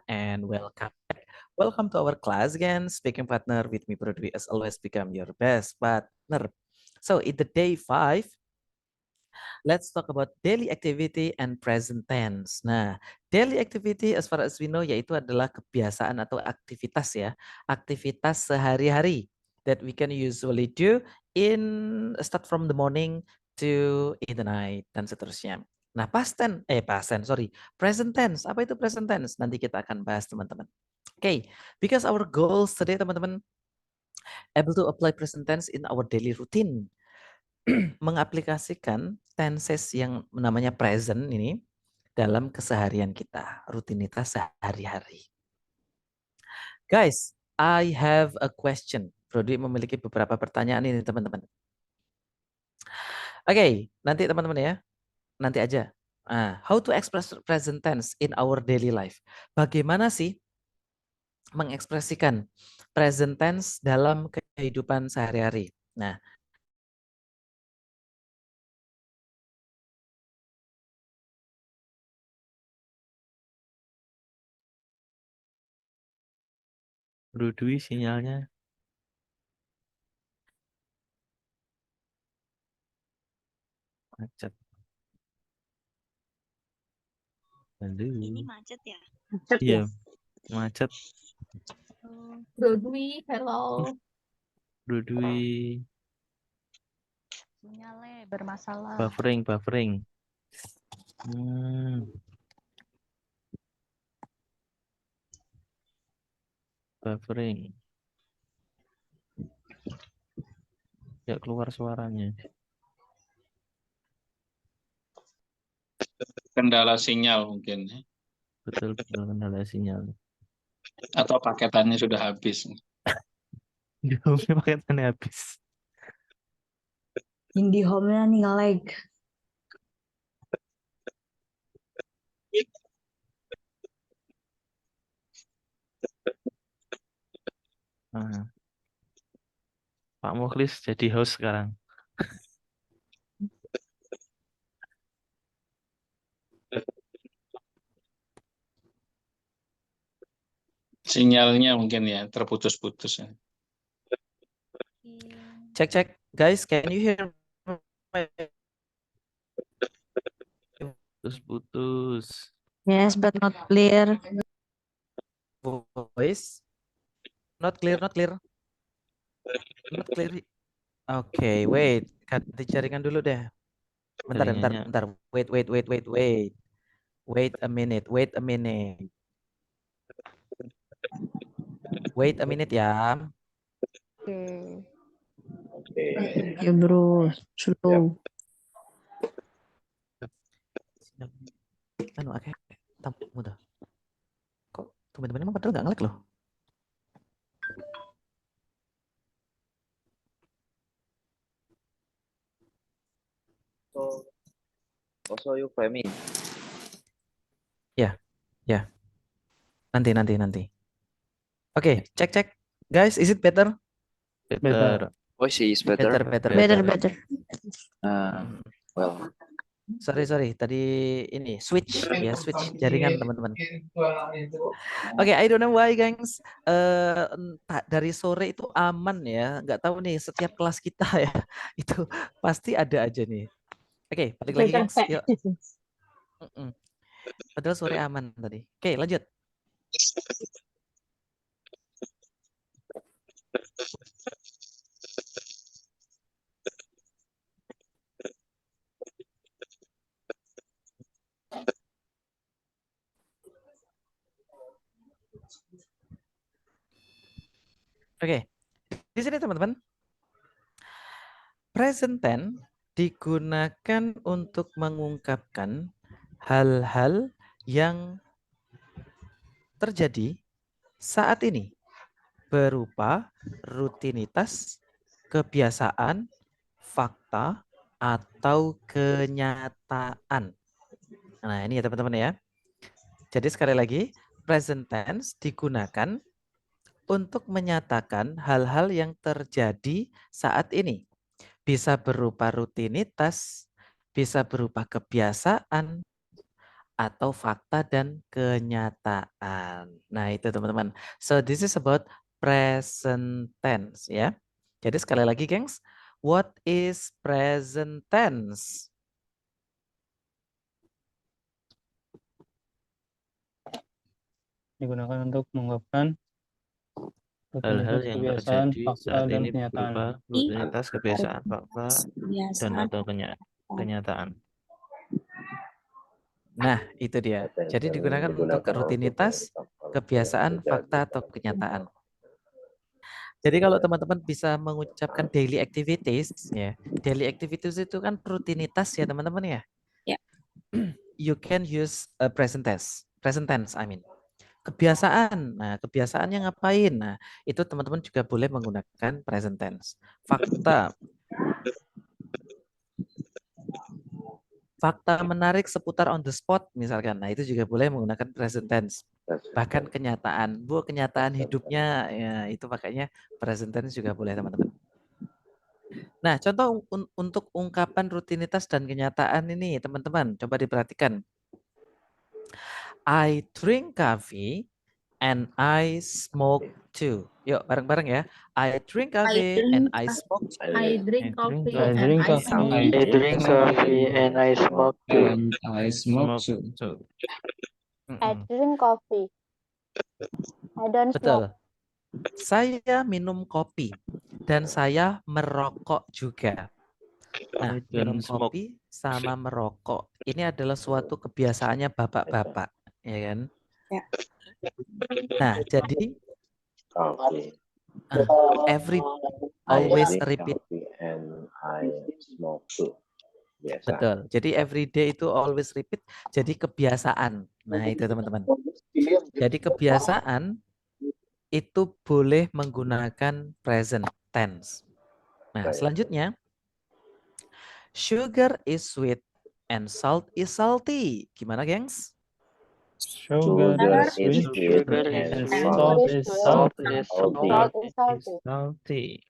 and welcome back. Welcome to our class again. Speaking partner with me, Prodwi, as always, become your best partner. So, in the day 5, let's talk about daily activity and present tense. Nah, daily activity as far as we know yaitu adalah kebiasaan atau aktivitas ya, aktivitas sehari-hari that we can usually do in start from the morning to in the night dan seterusnya. Nah, present tense. Apa itu present tense? Nanti kita akan bahas teman-teman. Okay, because our goals today teman-teman able to apply present tense in our daily routine. Mengaplikasikan tenses yang namanya present ini dalam keseharian kita, rutinitas sehari-hari. Guys, I have a question. Brody memiliki beberapa pertanyaan ini teman-teman. Oke, nanti teman-teman ya, nanti aja. How to express present tense in our daily life? Bagaimana sih mengekspresikan present tense dalam kehidupan sehari-hari? Nah, Bro Dwi sinyalnya macet. Aduh. Ini macet ya? Iya, macet. Bro Dwi, hello. Bro Dwi Sinyalnya bermasalah. buffering. Buffering. Ya keluar suaranya. Kendala sinyal mungkin ya. Betul kendala sinyal. Atau paketannya sudah habis. Indomie paketannya habis. IndiHome-nya nih nge-lag. Nah, Pak Mukhlis jadi host sekarang. Sinyalnya mungkin ya terputus-putus ya. cek guys, can you hear my Putus. Yes, but not clear. voice? Not clear. Not clear. Oke, wait. Ganti jaringan dulu deh. Bentar. Jaringannya. Wait. Wait a minute. Wait a minute ya. Ya bro, slow. Anu oke. Tamu dah. Kok teman-teman emang padahal nggak ngelag loh. Also you framing. Ya. Nanti. Oke, cek. Guys, is it better? Better. Voice is better. Better. Well, Sorry. Tadi ini switch jaringan teman-teman. Oke, I don't know why guys. Dari sore itu aman ya. Nggak tahu nih setiap kelas kita ya. Itu pasti ada aja nih. Oke, balik lagi guys. Yuk. Padahal sore aman tadi. Oke, lanjut. Oke, di sini teman-teman, present tense digunakan untuk mengungkapkan hal-hal yang terjadi saat ini berupa rutinitas, kebiasaan, fakta, atau kenyataan. Nah, ini ya teman-teman ya. Jadi sekali lagi, present tense digunakan untuk menyatakan hal-hal yang terjadi saat ini. Bisa berupa rutinitas, bisa berupa kebiasaan, atau fakta dan kenyataan. Nah, itu teman-teman. So this is about present tense ya. Jadi sekali lagi gengs, what is present tense? Digunakan untuk mengungkapkan Hal-hal rutinitas yang kebiasaan, terjadi fakta, saat dan ini kenyataan. berupa rutinitas kebiasaan, fakta, dan atau kenyataan. Nah, itu dia. Jadi digunakan untuk rutinitas, kebiasaan, fakta, atau kenyataan. Jadi kalau teman-teman bisa mengucapkan daily activities, ya, daily activities itu kan rutinitas ya teman-teman ya. Ya. You can use a present tense, I mean. Kebiasaan, nah kebiasaannya ngapain? Nah itu teman-teman juga boleh menggunakan present tense. Fakta menarik seputar on the spot misalkan, nah itu juga boleh menggunakan present tense. Bahkan kenyataan, kenyataan hidupnya, ya itu makanya present tense juga boleh teman-teman. Nah contoh untuk ungkapan rutinitas dan kenyataan ini teman-teman, coba diperhatikan. I drink coffee and I smoke too. Yuk bareng-bareng ya. I drink coffee and I smoke. I drink coffee I drink coffee. I drink coffee and I smoke too. And I smoke too. I drink coffee. I don't Betul. smoke. Saya minum kopi dan saya merokok juga. Nah, minum kopi sama merokok ini adalah suatu kebiasaannya bapak-bapak, ya kan? Ya. Nah, jadi every always repeat. And I smoke too. Biasa. Betul. Jadi every day itu always repeat. Jadi kebiasaan. Nah, itu teman-teman. Jadi kebiasaan itu boleh menggunakan present tense. Nah, selanjutnya sugar is sweet and salt is salty. Gimana, gengs? Sugar is sweet and salt is salty. Salt is salty.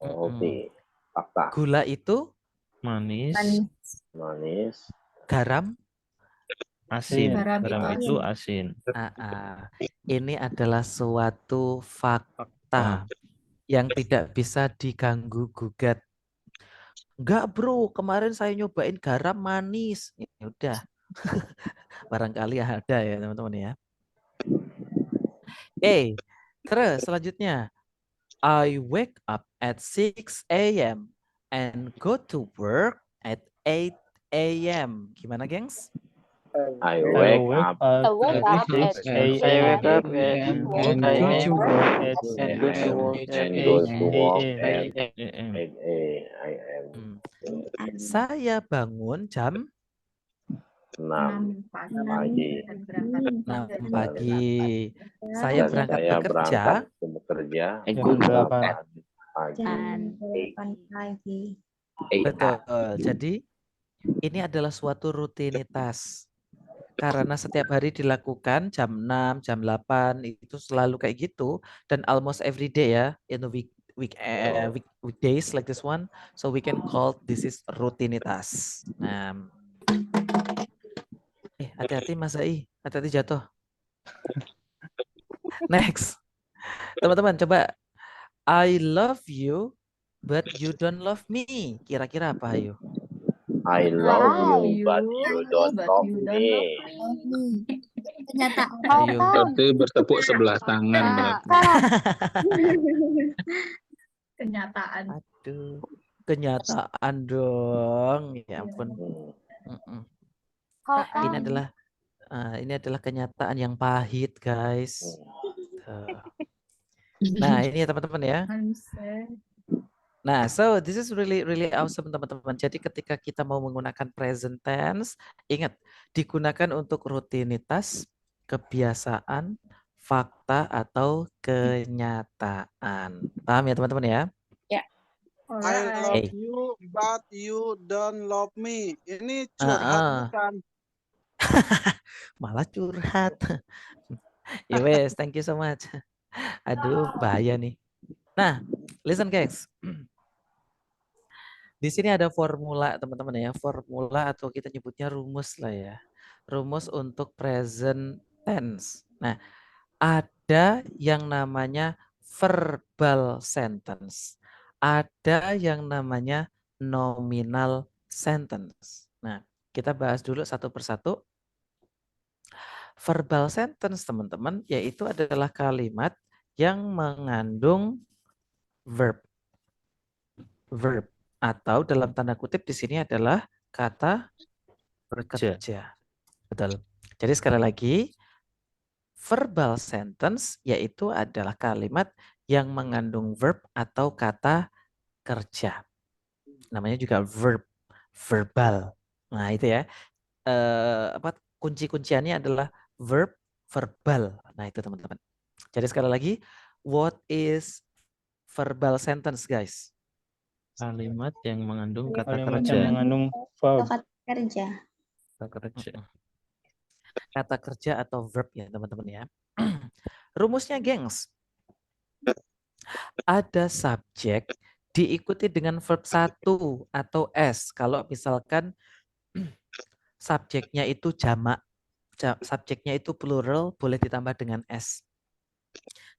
Fakta. Gula itu Manis, garam. asin. Garam itu Garam itu asin. Ini adalah suatu fakta yang tidak bisa diganggu gugat. Enggak bro, kemarin saya nyobain garam manis. Ya udah, barangkali ada ya teman-teman ya. Oke, terus selanjutnya. I wake up at 6 a.m. and go to work at 8 a.m. Gimana gengs? I wake up I wake up at 6 I wake up a.m. and and go to work at 8 AM. 8 a.m. Saya bangun jam 6 pagi. 6 pagi. Saya berangkat bekerja Jam 8. pagi. pagi. Betul. Jadi ini adalah suatu rutinitas. Karena setiap hari dilakukan jam 6, jam 8 itu selalu kayak gitu dan almost every day ya in the weekdays like this one. So we can call this is rutinitas. Hati-hati Mas Ai, hati-hati jatuh. Next. Teman-teman coba I love you but you don't love me. Kira-kira apa ayo? I love you but you don't love me. Kenyataan. Ayo. Berarti bertepuk sebelah tangan berarti. Kenyataan. Aduh, kenyataan dong. Ya ampun. Ini adalah kenyataan yang pahit, guys. Nah, ini ya teman-teman ya. Nah, so this is really awesome teman-teman. Jadi ketika kita mau menggunakan present tense, ingat digunakan untuk rutinitas, kebiasaan, fakta atau kenyataan. Paham ya teman-teman ya? Ya. I love you but you don't love me. Ini curhat bukan? Malah curhat. Ya wes, thank you so much. Aduh, bahaya nih. Nah, listen guys. Di sini ada formula teman-teman ya, formula atau kita nyebutnya rumus lah ya. rumus untuk present tense. Nah, ada yang namanya verbal sentence. Ada yang namanya nominal sentence. Nah, kita bahas dulu satu persatu. Verbal sentence, teman-teman, yaitu adalah kalimat yang mengandung verb. Verb atau dalam tanda kutip di sini adalah kata kerja. Betul. Jadi sekali lagi, verbal sentence yaitu adalah kalimat yang mengandung verb atau kata kerja. Namanya juga verb, verbal. Nah, itu ya. Kunci-kunciannya adalah verb, verbal. Nah, itu teman-teman. Jadi sekali lagi, what is verbal sentence, guys? Kalimat yang mengandung kata Kalimat kerja. yang mengandung verb. Kata kerja. Kata kerja. Kata kerja atau verb ya, teman-teman ya. Rumusnya, gengs. Ada subjek diikuti dengan verb 1 atau S. Kalau misalkan subjeknya itu jamak, subjeknya itu plural, boleh ditambah dengan S.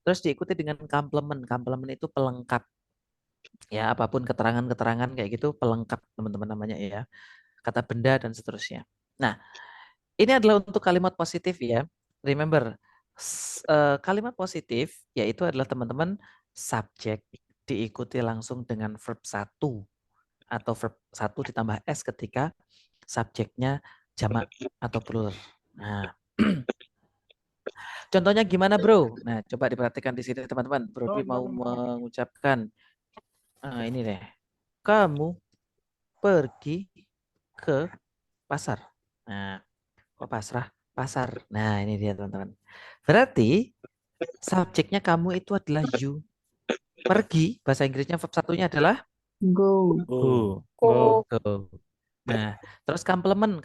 Terus diikuti dengan complement. Complement itu pelengkap. Ya, apapun keterangan-keterangan kayak gitu pelengkap, teman-teman namanya ya. Kata benda dan seterusnya. Nah, ini adalah untuk kalimat positif ya. Remember, kalimat positif yaitu adalah teman-teman subjek diikuti langsung dengan verb 1 atau verb 1 ditambah S ketika subjeknya jamak atau plural. Nah, contohnya gimana, bro? Nah, coba diperhatikan di sini teman-teman. Bro Dwi mau mengucapkan ini deh. Kamu pergi ke pasar. Nah, kok pasrah? Pasar. Nah, ini dia teman-teman. Berarti subjeknya kamu itu adalah you. Pergi, bahasa Inggrisnya verb satunya adalah Go. Go. Go. go. Nah, terus complement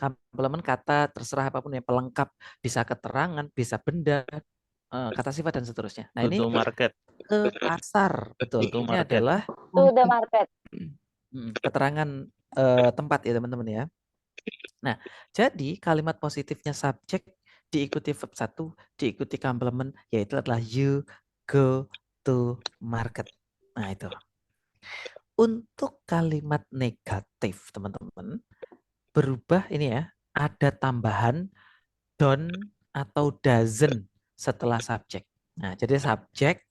kata terserah apapun yang pelengkap, bisa keterangan, bisa benda, kata sifat dan seterusnya. Nah, ini To market. ke pasar, betul. To Ini market. adalah To the market. keterangan tempat ya teman-teman ya. Nah, jadi kalimat positifnya subjek diikuti verb 1, diikuti complement, yaitu adalah you go to market. Nah, itu. Untuk kalimat negatif, teman-teman, berubah ini ya, ada tambahan don't atau doesn't setelah subjek. Nah, jadi subjek,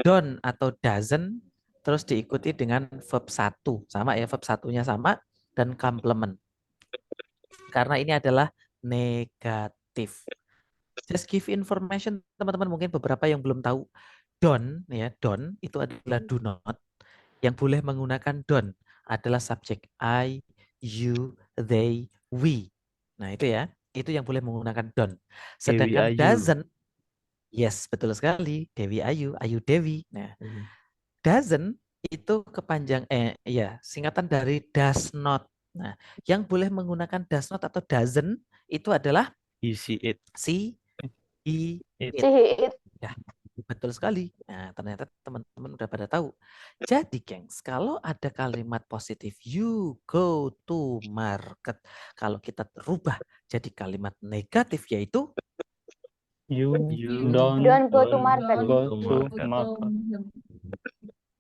don't atau doesn't, terus diikuti dengan verb 1. Sama ya, verb 1-nya sama, dan complement. Karena ini adalah negatif. Just give information, teman-teman, mungkin beberapa yang belum tahu. Don't, ya, don't itu adalah do not. Yang boleh menggunakan don't adalah subjek I, you, they, we. Nah, itu ya. Itu yang boleh menggunakan don't. Sedangkan Ayu. doesn't, yes, betul sekali. Dewi Ayu, Ayu Dewi. Nah, doesn't itu singkatan dari does not. Nah, yang boleh menggunakan does not atau doesn't itu adalah You see it. see, he, it. It. Ya, betul sekali. Nah, ternyata teman-teman udah pada tahu. Jadi, gengs, kalau ada kalimat positif you go to market, kalau kita rubah jadi kalimat negatif yaitu You Don't go to market. go to market.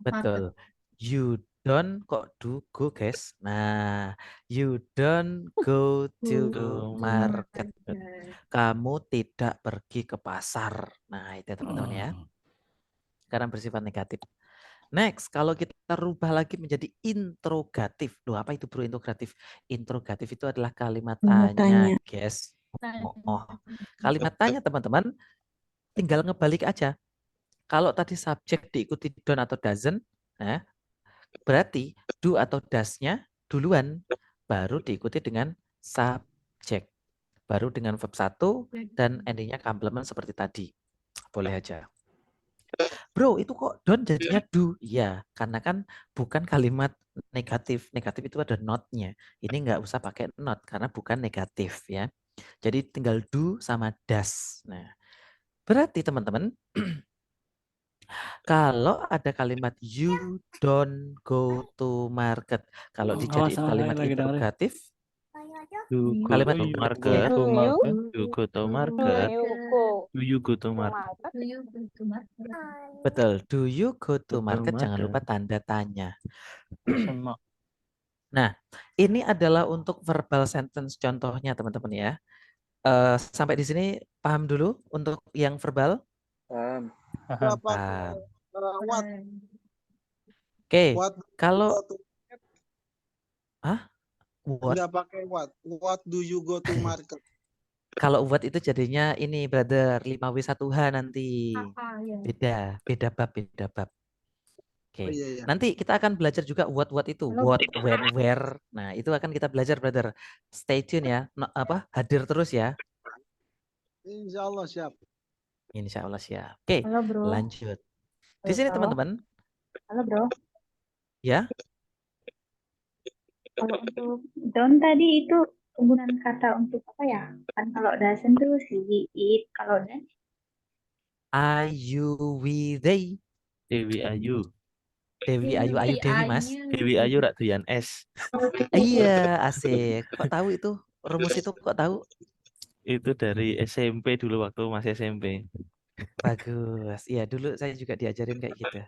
betul. You don't kok do go, guys. Nah, you don't go to market. Kamu tidak pergi ke pasar. Nah, itu teman-teman ya. Karena bersifat negatif. Next, kalau kita rubah lagi menjadi interrogatif. Loh, apa itu bro interrogatif? Interrogatif itu adalah kalimat tanya, guys. Kalimat tanya, teman-teman, tinggal ngebalik aja. Kalau tadi subjek diikuti don't atau doesn't, nah, berarti do atau does-nya duluan, baru diikuti dengan subjek. Baru dengan verb 1 dan endingnya complement seperti tadi. Boleh aja. Bro, itu kok don't jadinya do? Iya, karena kan bukan kalimat negatif. Negatif itu ada not-nya. Ini nggak usah pakai not karena bukan negatif ya. Jadi tinggal do sama does. Nah, berarti teman-teman, kalau ada kalimat you don't go to market, kalau dijadiin kalimat interrogatif, You go Kalimat to You market. go to market. You go to Do market. you go Do you go to to market? market? Do you go to market? Betul. Do you go to Go to market? Jangan lupa market. tanda tanya. Question mark. Nah, ini adalah untuk verbal sentence contohnya teman-teman ya. Sampai di sini paham dulu untuk yang verbal? Paham. Paham. What? Oke, What? kalau Go to, what? nggak pakai what. What do you go to market? Kalau what itu jadinya ini brother 5W1H nanti. Ya. Beda bab. Oke. Oh iya iya. Nanti kita akan belajar juga what itu, what, when, where. Nah, itu akan kita belajar brother. Stay tune ya. Hadir terus ya. Insya Allah siap. Insya Allah siap. Oke, Halo bro. lanjut. Di sini Halo. teman-teman, Halo bro. ya. Kalau untuk don't tadi itu penggunaan kata untuk apa ya? Kan kalau doesn't tuh si it, kalau dan I, you, we, they. Dewi Ayu. Dewi Ayu Dewi mas. Dewi Ayu rak doyan es. Iya, asik. Kok tahu itu? Rumus itu kok tahu? Itu dari SMP dulu waktu masih SMP. Bagus. Iya, dulu saya juga diajarin kayak gitu.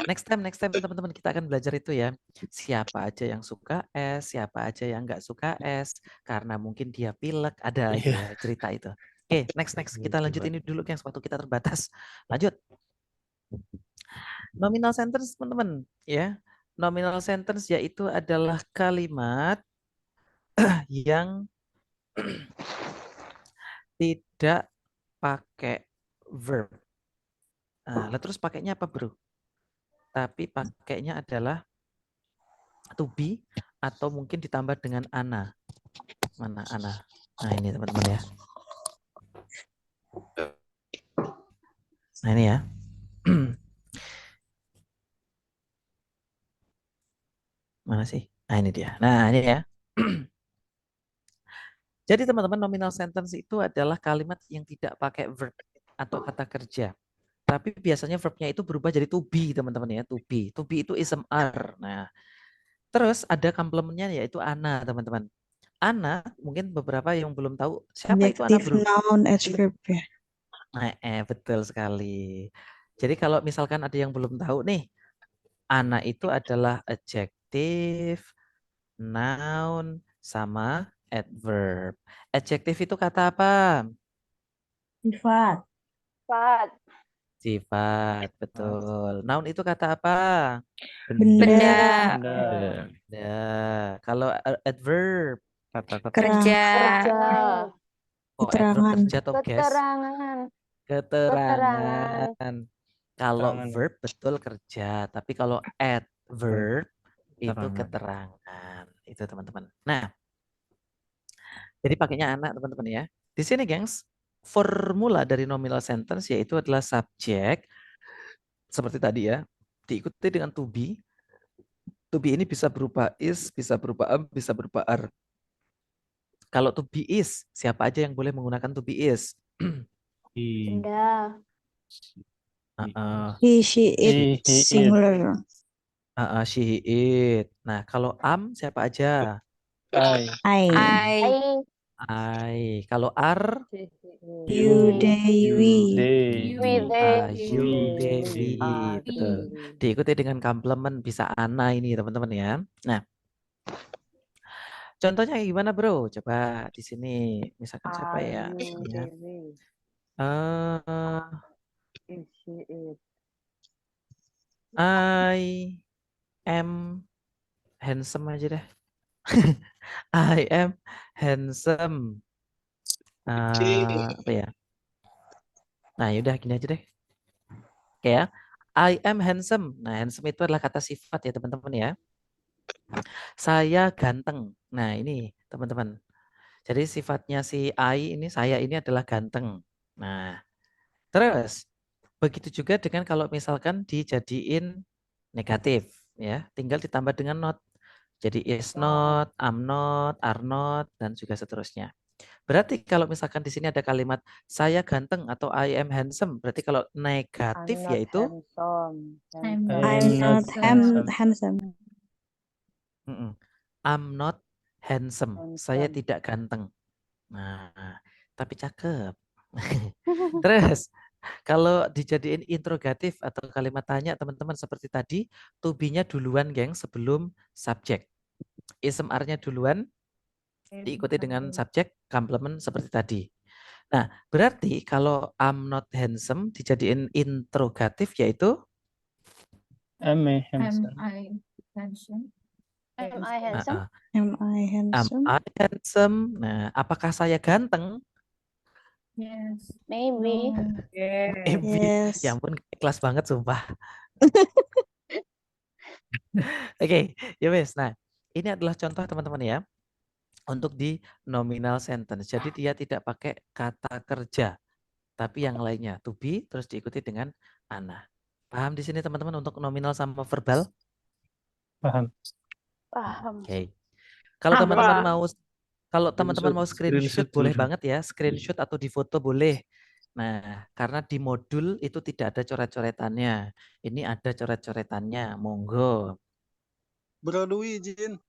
Next time teman-teman kita akan belajar itu ya. Siapa aja yang suka es, siapa aja yang nggak suka es, karena mungkin dia pilek, ada itu Iya. cerita itu. Oke, next. Kita lanjut ini dulu yang waktu kita terbatas. Lanjut. Nominal sentence teman-teman ya. Nominal sentence yaitu adalah kalimat yang tidak pakai verb. Nah, terus pakainya apa bro? Tapi pakainya adalah to be atau mungkin ditambah dengan ana. Mana ana? Nah ini teman-teman ya. Nah ini ya. Mana sih? Nah ini dia. Nah ini ya. Jadi teman-teman nominal sentence itu adalah kalimat yang tidak pakai verb atau kata kerja. Tapi biasanya verbnya itu berubah jadi to be teman-teman ya. To be. To be itu ism are. Nah, terus ada komplemennya yaitu ana teman-teman. Ana mungkin beberapa yang belum tahu siapa itu ana bro? Noun adverb ya. Betul sekali. Jadi kalau misalkan ada yang belum tahu nih, ana itu adalah adjective, noun, sama adverb. Adjective itu kata apa? sifat. Sifat, betul. Noun itu kata apa? Benda. Benda. Kalau adverb, Kata-kata. Kerja. oh, Keterangan. adverb kerja atau guess? Keterangan. Kalau Keterangan. verb betul kerja, tapi kalau adverb itu Keterangan. keterangan. Itu teman-teman. Nah, jadi pakainya anak teman-teman ya. Di sini gengs, formula dari nominal sentence yaitu adalah subjek seperti tadi ya, diikuti dengan to be. To be ini bisa berupa is, bisa berupa am, bisa berupa are. Kalau to be is, siapa aja yang boleh menggunakan to be is? Benda. He, she, it, He, it. singular. She, it. Nah, kalau am siapa aja? I. Kalau are? You, they, we. You, they, we. Betul. Diikuti dengan komplement bisa ana ini teman-teman ya. Nah, contohnya gimana bro? Coba di sini misalkan siapa ya? I am handsome aja deh. I am handsome. Apa ya? Nah, yaudah gini aja deh. Oke ya. I am handsome. Nah, handsome itu adalah kata sifat ya teman-teman ya. Saya ganteng. Nah, ini teman-teman. Jadi sifatnya si I ini, saya ini adalah ganteng. Nah, terus begitu juga dengan kalau misalkan dijadiin negatif ya, tinggal ditambah dengan not. Jadi is not, am not, are not, dan juga seterusnya. Berarti kalau misalkan di sini ada kalimat saya ganteng atau I am handsome, berarti kalau negatif yaitu I'm not handsome. I'm not handsome. Saya tidak ganteng. Nah, tapi cakep. Terus, kalau dijadiin interrogatif atau kalimat tanya teman-teman seperti tadi, to be-nya duluan, geng, sebelum subjek. Ism are-nya duluan, diikuti dengan subjek, complement seperti tadi. Nah, berarti kalau I'm not handsome dijadiin interrogatif yaitu Am I handsome? Am I handsome? Am I am handsome? I handsome? Nah, apakah saya ganteng? Maybe. Maybe. Yes. Ya ampun, kelas banget sumpah. Oke, ya wes. Nah, ini adalah contoh teman-teman ya untuk di nominal sentence. Jadi dia tidak pakai kata kerja, tapi yang lainnya to be terus diikuti dengan ana. Paham di sini teman-teman untuk nominal sama verbal? Paham. Paham. Oke. Kalau teman-teman Paham. mau screenshot boleh dulu. banget ya, screenshot atau di foto boleh. Nah, karena di modul itu tidak ada coret-coretannya. Ini ada coret-coretannya, monggo. Bro Dwi izin.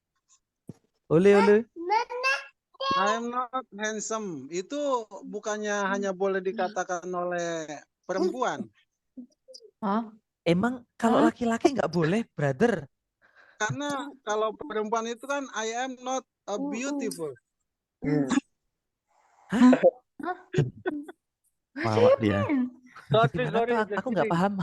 Oleh. I'm not handsome. Itu bukannya hanya boleh dikatakan oleh perempuan. Emang kalau laki-laki nggak boleh, brother? Karena kalau perempuan itu kan I am not a beautiful. Mawak dia. Sorry, Gimana tuh? Aku nggak paham.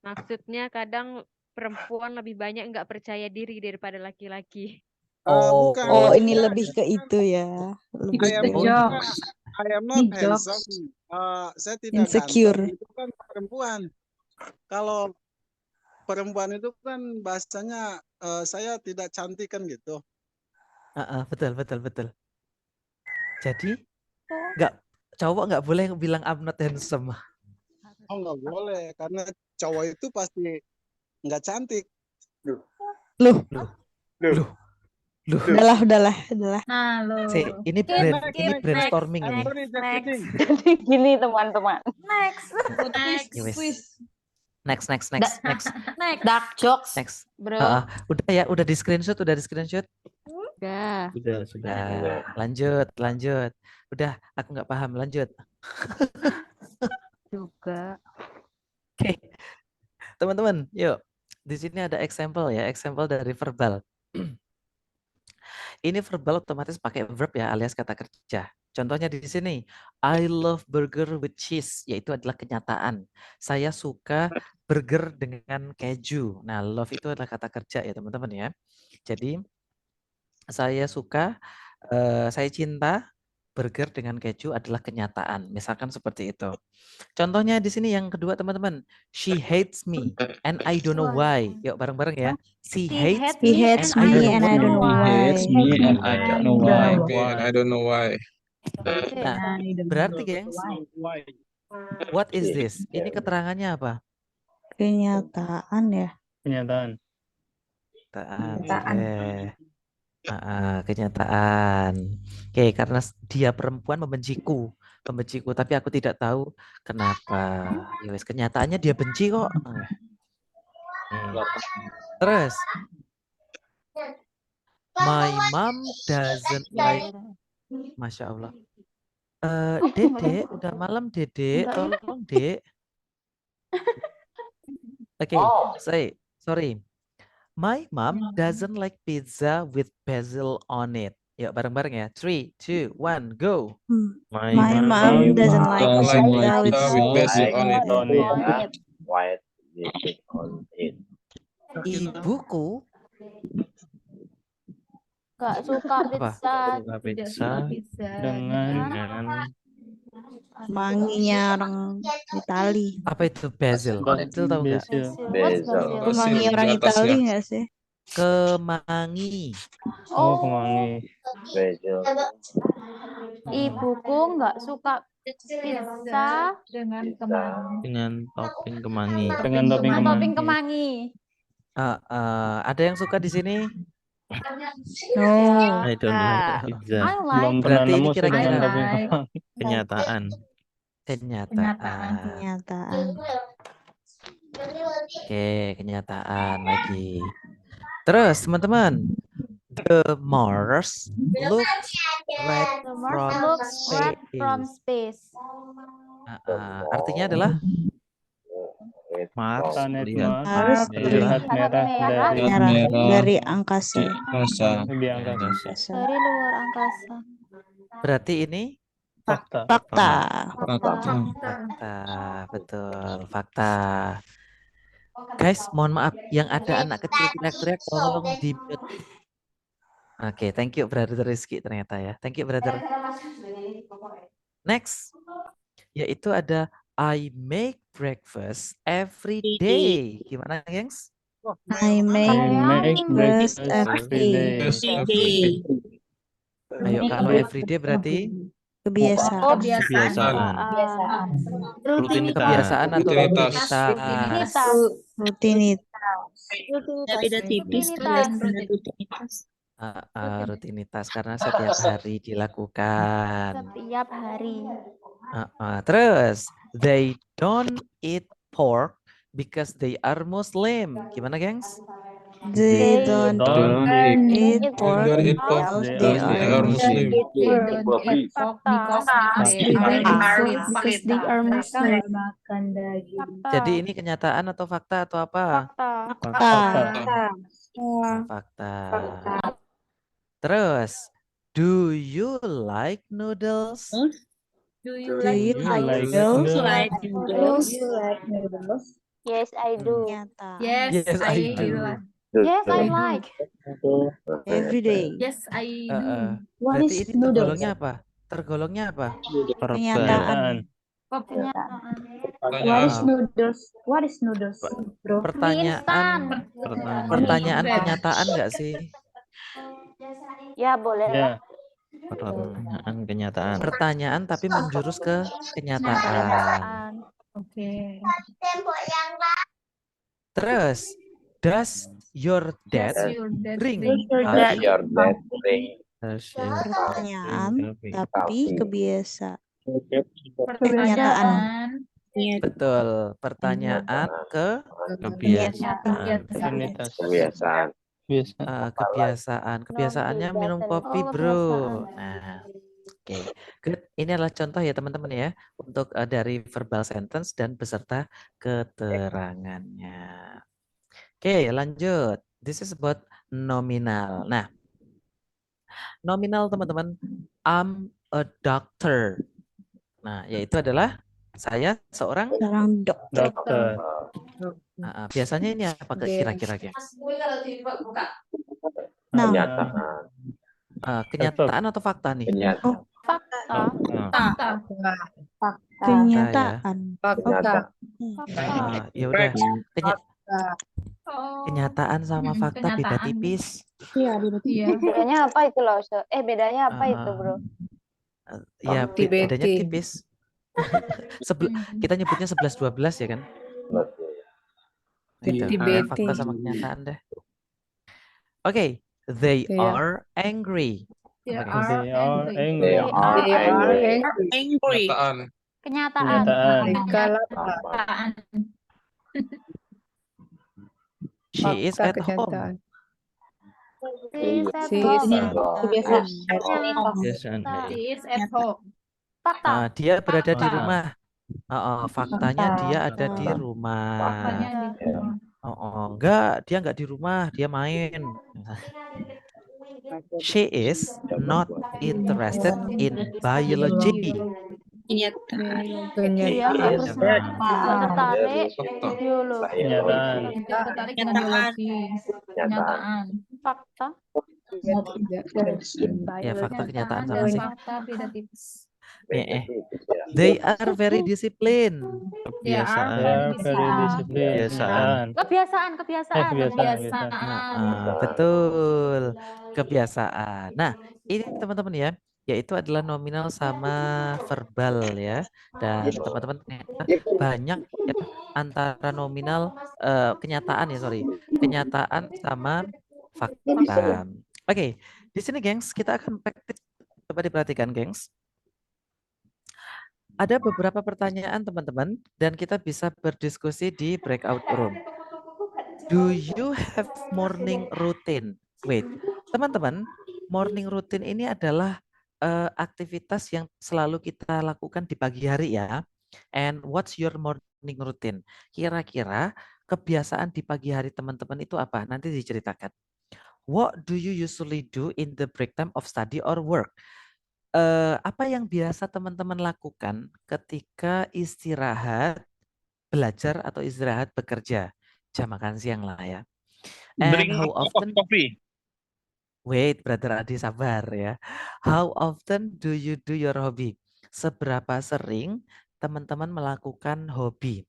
Maksudnya kadang perempuan lebih banyak nggak percaya diri daripada laki-laki. Bukan. Oh, ini lebih ke itu ya. Lebih I am ke I am not handsome. Saya tidak Insecure. ganteng. Itu kan perempuan. Kalau perempuan itu kan bahasanya saya tidak cantik kan gitu. Betul. Jadi cowok nggak boleh bilang I'm not handsome. Oh, nggak boleh karena cowok itu pasti nggak cantik. Loh. Udahlah. Nah, lo. Ini brainstorming ini. Jadi gini teman-teman. Ya wes. Next. Dark jokes. Next. Bro. Udah ya, udah di screenshot. Udah. Sudah. Lanjut. Udah, aku nggak paham. Lanjut. Juga. Oke. Teman-teman, yuk. Di sini ada example dari verbal. Ini verbal otomatis pakai verb ya, alias kata kerja. Contohnya di sini, I love burger with cheese, yaitu adalah kenyataan. Saya suka burger dengan keju. Nah, love itu adalah kata kerja ya teman-teman ya. Jadi, saya cinta burger dengan keju adalah kenyataan. Misalkan seperti itu. Contohnya di sini yang kedua teman-teman. She hates me and I don't know why. Yuk bareng-bareng ya. She hates me and I don't know why. Hates me and I don't know why. I don't know why. Nah, berarti gengs, what is this? Ini keterangannya apa? Kenyataan ya. Kenyataan. Kenyataan. Oke, karena dia perempuan membenciku, tapi aku tidak tahu kenapa. Ya wes, kenyataannya dia benci kok. Terus, my mom doesn't like. Masya Allah. Dede, udah malam Dede, tolong Dek. Oke, sorry. My mom doesn't like pizza with basil on it. Yuk bareng-bareng ya. 3, 2, 1, go. My mom doesn't like pizza with basil on it. White lipstick on it. Ibuku Gak suka Pizza dengan manginya orang Itali. apa itu basil? Basil tahu nggak? Basil. Kemangi orang Itali nggak sih? Kemangi. kemangi. Basil. Ibuku nggak suka pizza dengan kemangi. Dengan topping kemangi. Dengan topping kemangi. Ada yang suka di sini? Oh. I don't like pizza. Belum pernah Berarti ini nemu sih kira-kira dengan topping kemangi. Kenyataan. Kenyataan. Oke, kenyataan lagi. Terus teman-teman, the Mars looks red The Mars from looks red from space. space. Artinya adalah Mars Planet terlihat Mars Harus terlihat merah dari merah merah dari angkasa. angkasa. di angkasa. Angkasa. Dari luar angkasa. berarti ini Fakta. Fakta. fakta, betul, fakta. Guys, mohon maaf, yang ada anak kecil teriak-teriak tolong di-mute. Oke, thank you Brother Rizky ternyata ya. Thank you Brother. Next, yaitu ada I make breakfast every day. Gimana, gengs? I make breakfast breakfast every day. Yes, every day. Ayo, kalau every day berarti Kebiasaan. Kebiasaan. Rutinitas. kebiasaan atau Rutinitas. rutinitas. Rutinitas. Beda tipis tuh dengan rutinitas. Rutinitas karena setiap hari dilakukan. Setiap hari. Terus, they don't eat pork because they are Muslim. Gimana, gengs? They don't eat pork Don't eat pork because They they are are Muslim. Muslim. Because they are Muslim. Makan daging. Jadi ini kenyataan atau fakta atau apa? Fakta. Fakta. Terus, do you like noodles? Do you like noodles? Yes, I do. Yes, I do. Yes, I like. Every day. Yes, I do. Berarti ini tergolongnya apa? Tergolongnya apa? Kenyataan. What is noodles, bro? Pertanyaan kenyataan nggak sih? Ya, boleh lah. Pertanyaan kenyataan. Pertanyaan tapi menjurus ke kenyataan. Oke. Terus, does your dad drink? Does your dad drink? Pertanyaan tapi kenyataan. Betul, pertanyaan ke Kebiasaan. kebiasaannya minum kopi, bro. Nah, oke. Good. Ini adalah contoh ya teman-teman ya untuk dari verbal sentence dan beserta keterangannya. Oke, lanjut. This is about nominal. Nah, nominal teman-teman, I'm a doctor. Nah, yaitu adalah saya seorang dokter. Biasanya ini apa kira-kira, gengs? Nah, kenyataan atau fakta nih? Kenyataan. Ya udah. Kenyataan sama fakta beda tipis. Bedanya apa itu loh? Bedanya apa itu, bro? Ya, bedanya tipis. Kita nyebutnya 11-12 ya kan? Fakta sama kenyataan deh. Oke, they are angry. They are angry. Kenyataan. She is at home. Fakta. Dia berada di rumah. Faktanya dia ada di rumah. Enggak, dia enggak di rumah, dia main. She is not interested in biology. Dia nggak tertarik biologi. Kenyataan. Fakta. Ya, fakta kenyataan sama sih. Fakta beda tipis. They are very disciplined. Kebiasaan. Betul. Kebiasaan. Nah, ini teman-teman ya, yaitu adalah nominal sama verbal ya. Dan teman-teman ternyata banyak ya, antara nominal kenyataan ya, kenyataan sama fakta. Oke, di sini gengs kita akan praktik. Coba diperhatikan gengs. Ada beberapa pertanyaan teman-teman dan kita bisa berdiskusi di breakout room. Do you have morning routine? Wait, teman-teman, morning routine ini adalah aktivitas yang selalu kita lakukan di pagi hari ya. And what's your morning routine? Kira-kira kebiasaan di pagi hari teman-teman itu apa? Nanti diceritakan. What do you usually do in the break time of study or work? Apa yang biasa teman-teman lakukan ketika istirahat belajar atau istirahat bekerja? Jam makan siang lah ya. And Drink how a cup of often? coffee. Wait, Brother Adi sabar ya. How often do you do your hobby? Seberapa sering teman-teman melakukan hobi?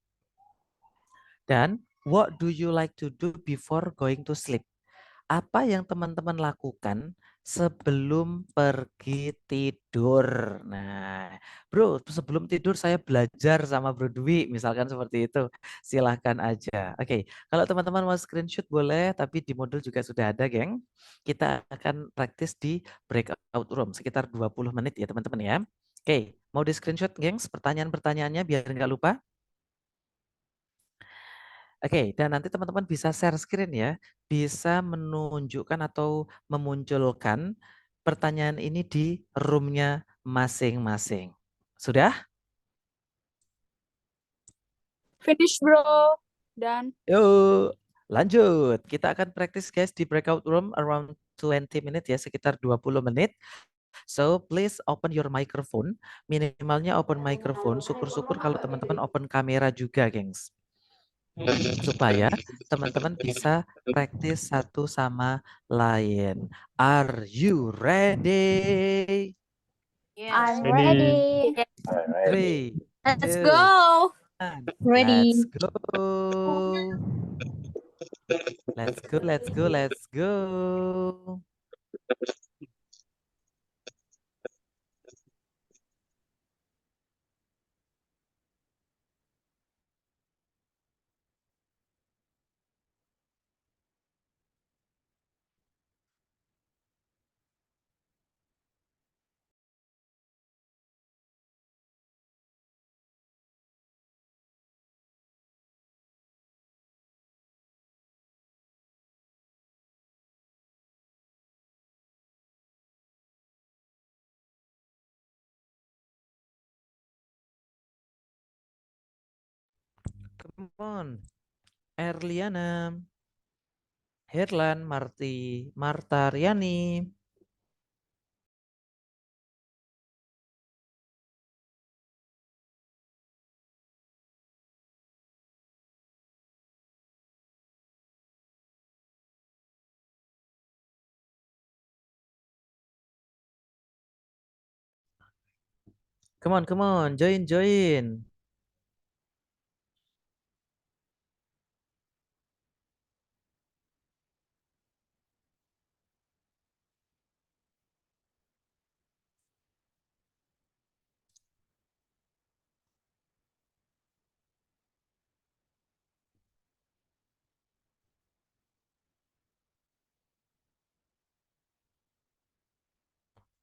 Dan what do you like to do before going to sleep? Apa yang teman-teman lakukan sebelum pergi tidur? Nah, bro, sebelum tidur saya belajar sama Bro Dwi, misalkan seperti itu. Silahkan aja. Oke, kalau teman-teman mau screenshot boleh, tapi di modul juga sudah ada, geng. Kita akan praktis di breakout room, sekitar 20 menit ya, teman-teman ya. Oke, mau di screenshot, gengs, pertanyaan-pertanyaannya biar nggak lupa. Oke, dan nanti teman-teman bisa share screen ya, bisa menunjukkan atau memunculkan pertanyaan ini di roomnya masing-masing. Sudah? Finish bro. Dan Yuk, lanjut. Kita akan praktis guys di breakout room around 20 menit ya, sekitar 20 menit. So, please open your microphone. Minimalnya open microphone. Syukur-syukur kalau teman-teman open kamera juga, gengs. Supaya teman-teman bisa praktis satu sama lain. Are you ready? I'm Ready. ready. 3, let's 2, go. 1. Ready. Let's go. Let's go, let's go, let's go. Come on. Erliana. Herlan, Marta, Riani. Come on, join.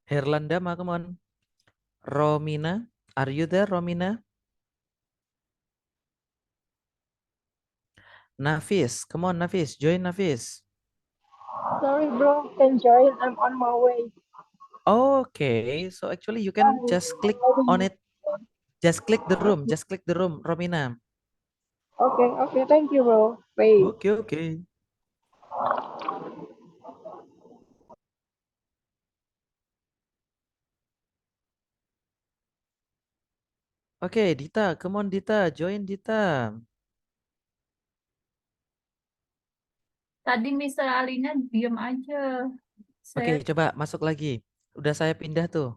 Herlanda, come on. Romina, are you there, Romina? Nafis, come on, Nafis, join Nafis. Sorry, bro. Can join. I'm on my way. Okay, so actually you can just click on it. Just click the room, Romina. Okay. Thank you, bro. Wait. Okay. Oke, Dita, come on Dita, join Dita. Tadi Mister Alina diem aja. Oke, Saya coba masuk lagi. Udah saya pindah tuh.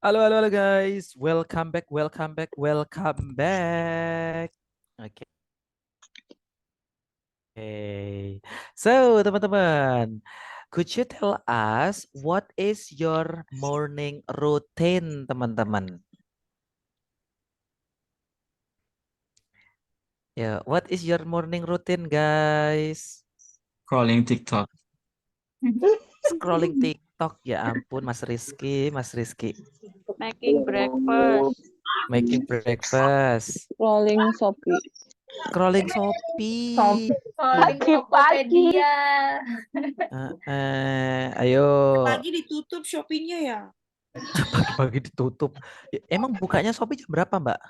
Halo, halo, halo guys. Welcome back, welcome back, welcome back. Oke. So, teman-teman, could you tell us what is your morning routine, teman-teman? Ya, what is your morning routine, guys? Scrolling TikTok. Scrolling TikTok, ya ampun, Mas Rizky, Mas Rizky. Making breakfast. Making breakfast. Rolling Shopee. Scrolling Shopee. Calling Pagi-pagi. Tokopedia. Ayo. Pagi ditutup Shopee-nya ya. Pagi-pagi ditutup. Ya, emang bukanya Shopee jam berapa, Mbak?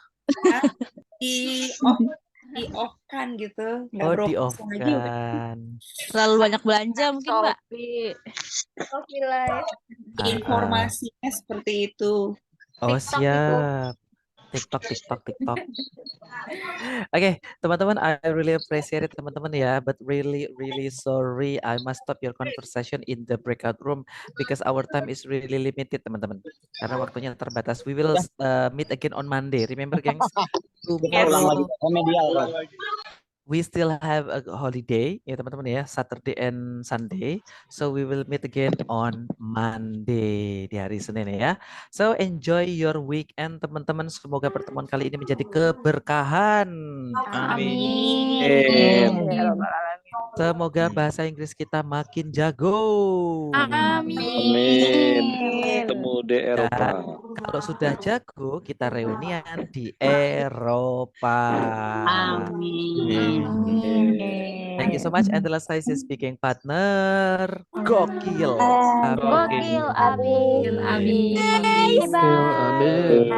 Di off di off kan gitu. Nggak Oh, di beroperasi off lagi udah. kan. Terlalu banyak belanja mungkin Mbak. Shopee Live. Informasinya seperti itu. Oh, TikTok itu. siap. TikTok. Oke, teman-teman, I really appreciate it, teman-teman ya. But really sorry, I must stop your conversation in the breakout room because our time is really limited, teman-teman. Karena waktunya terbatas. We will meet again on Monday. Remember, gengs? Tomorrow we still have a holiday, ya teman-teman ya, Saturday and Sunday. So we will meet again on Monday di hari Senin ya. So enjoy your weekend, teman-teman. Semoga pertemuan kali ini menjadi keberkahan. Amin. Semoga bahasa Inggris kita makin jago. Amin. Ketemu di Eropa. Kalau sudah jago, kita reunian di Eropa. Thank you so much. And the last time speaking partner, Gokil. Gokil, Abi. Abi. Bye.